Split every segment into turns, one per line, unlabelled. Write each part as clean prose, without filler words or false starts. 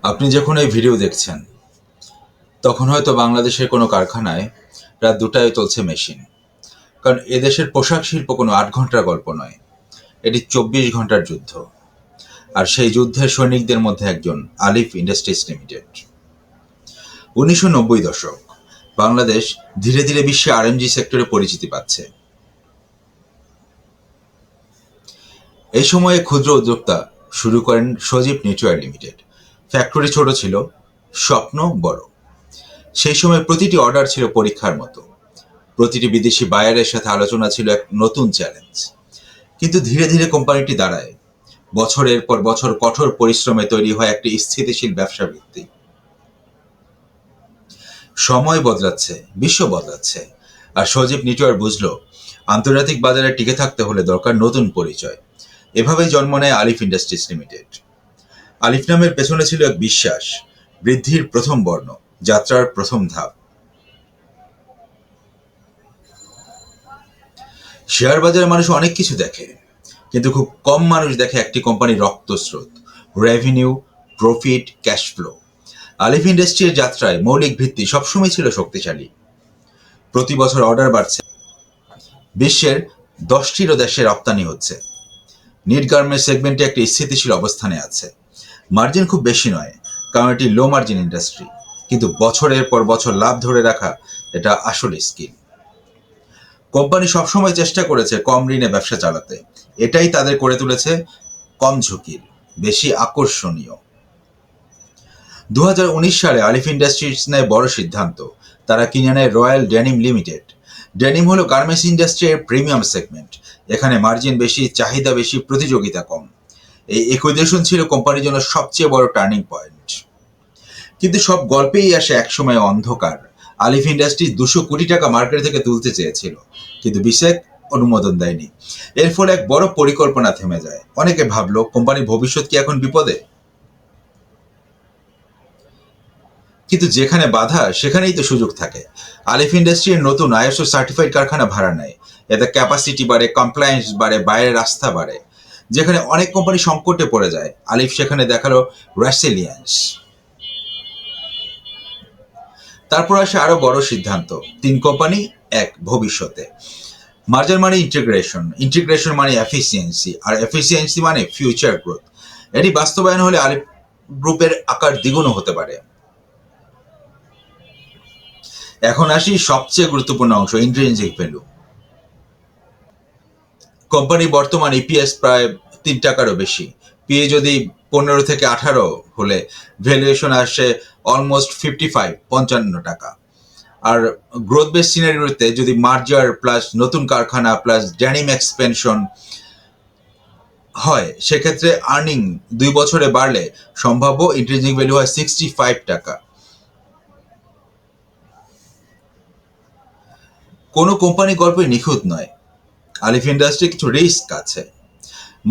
আপনি যখন এই ভিডিও দেখছেন তখন হয়তো বাংলাদেশের কোনো কারখানায় রাত 2টায় চলছে মেশিন। কারণ এদেশের পোশাক শিল্প কোনো 8 ঘন্টার গল্প নয়, এটি 24 ঘন্টার যুদ্ধ। আর সেই যুদ্ধের সৈনিকদের মধ্যে একজন আলিফ ইন্ডাস্ট্রিজ লিমিটেড। 1990 দশক, বাংলাদেশ ধীরে ধীরে বিশ্বে আরএমজি সেক্টরে পরিচিতি পাচ্ছে। এই সময়ে ক্ষুদ্র উদ্যোক্তা শুরু করেন সজীব নিটওয়্যার লিমিটেড। ফ্যাক্টরি ছোট ছিল, স্বপ্ন বড়। সেই সময় প্রতিটি অর্ডার ছিল পরীক্ষার মতো, প্রতিটি বিদেশি বায়ারের সাথে আলোচনা ছিল এক নতুন চ্যালেঞ্জ। কিন্তু ধীরে ধীরে কোম্পানিটি দাঁড়ায়। বছরের পর বছর কঠোর পরিশ্রমে তৈরি হয় একটি স্থিতিশীল ব্যবসা ভিত্তি। সময় বদলাচ্ছে, বিশ্ব বদলাচ্ছে, আর সজীব নিটওয়ার বুঝলো আন্তর্জাতিক বাজারে টিকে থাকতে হলে দরকার নতুন পরিচয়। এভাবেই জন্ম নেয় আলিফ ইন্ডাস্ট্রিজ লিমিটেড। আলিফ নামের পেছনে ছিল এক বিশ্বাস, বৃদ্ধির প্রথম বর্ণ, যাত্রার প্রথম ধাপ। শেয়ার বাজারে মানুষ অনেক কিছু দেখে, কিন্তু খুব কম মানুষ দেখে একটি কোম্পানির রক্তস্রোত, রেভিনিউ, প্রফিট, ক্যাশ ফ্লো। আলিফ ইন্ডাস্ট্রির যাত্রায় মৌলিক ভিত্তি সবসময় ছিল শক্তিশালী। প্রতি বছর অর্ডার বাড়ছে, বিশ্বের 10টিরও দেশে রপ্তানি হচ্ছে। নিট গার্মেন্টস সেগমেন্টে একটি স্থিতিশীল অবস্থানে আছে। মার্জিন খুব বেশি নয়, কারণ এটি লো মার্জিন ইন্ডাস্ট্রি, কিন্তু বছরের পর বছর লাভ ধরে রাখা এটা আসলে স্কিল। কোম্পানি সবসময় চেষ্টা করেছে কম ঋণে ব্যবসা চালাতে। এটাই তাদের করে তুলেছে কম ঝুঁকির, বেশি আকর্ষণীয়। 2019 সালে আলিফ ইন্ডাস্ট্রিজ নেয় বড় সিদ্ধান্ত। তারা কিনে নেয় রয়্যাল ডেনিম লিমিটেড। ডেনিম হলো গার্মেন্টস ইন্ডাস্ট্রির প্রিমিয়াম সেগমেন্ট। এখানে মার্জিন বেশি, চাহিদা বেশি, প্রতিযোগিতা কম। এই একুইজিশন ছিল কোম্পানির জন্য সবচেয়ে বড় টার্নিং পয়েন্ট। কিন্তু সব গল্পেই আসে একসময় অন্ধকার। আলিফ ইন্ডাস্ট্রিজ 200 কোটি টাকা মার্কেট থেকে তুলতে চেয়েছিল, কিন্তু বিসেক অনুমোদন দেয়নি। এর ফলে এক বড় পরিকল্পনা থেমে যায়। অনেকে ভাবলো কোম্পানির ভবিষ্যৎ কি এখন বিপদে? কিন্তু যেখানে বাধা সেখানেই তো সুযোগ থাকে। আলিফ ইন্ডাস্ট্রির নতুন আইএসও সার্টিফাইড কারখানা ভাড়া নেয়। এতে ক্যাপাসিটি বাড়ে, কমপ্লায়েন্স বাড়ে, বাইরের রাস্তা বাড়ে। যেখানে অনেক কোম্পানি সংকটে পড়ে যায়, আলিফ সেখানে দেখালো রেসিলিয়েন্স। তারপর আসে আরো বড় সিদ্ধান্ত, 3 কোম্পানি, এক ভবিষ্যতে। মার্জার মানে ইন্টিগ্রেশন, ইন্টিগ্রেশন মানে এফিসিয়েন্সি, আর এফিসিয়েন্সি মানে ফিউচার গ্রোথ। এটি বাস্তবায়ন হলে আলিফ গ্রুপের আকার দ্বিগুণ হতে পারে। এখন আসি সবচেয়ে গুরুত্বপূর্ণ অংশ, ইন্ট্রিনসিক ভ্যালু। কোম্পানি বর্তমান ইপিএস প্রায় 3 টাকারও বেশি। পিএ যদি 15 থেকে 18 হলে ভ্যালুয়েশন আসে অলমোস্ট 55 টাকা। আর গ্রোথ বেস সিনারিওতে যদি মার্জার প্লাস নতুন কারখানা প্লাস ডেনিম এক্সপেনশন হয়, সেক্ষেত্রে আর্নিং 2 বছরে বাড়লে সম্ভাব্য ইন্ট্রিনসিক ভ্যালু হয় 65 টাকা। কোনো কোম্পানি গল্পে নিখুঁত নয়। আলিফ ইন্ডাস্ট্রি কিছু রিস্ক আছে।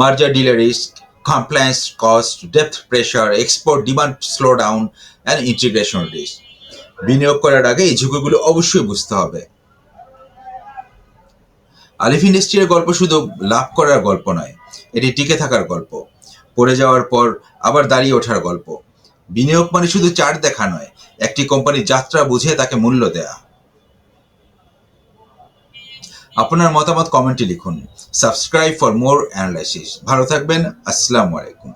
Merger delay risk, compliance cost, depth pressure, export demand slow down, and integration risk. বিনিয়োগ করার আগে এই ঝুঁকিগুলো অবশ্যই বুঝতে হবে। আলিফ ইন্ডাস্ট্রির গল্প শুধু লাভ করার গল্প নয়, এটি টিকে থাকার গল্প, পড়ে যাওয়ার পর আবার দাঁড়িয়ে ওঠার গল্প। বিনিয়োগ মানে শুধু চার্ট দেখা নয়, একটি কোম্পানির যাত্রা বুঝে তাকে মূল্য দেয়া। আপনার মতামত কমেন্টে লিখুন। Subscribe for more analysis. ভালো থাকবেন। আসসালামু আলাইকুম।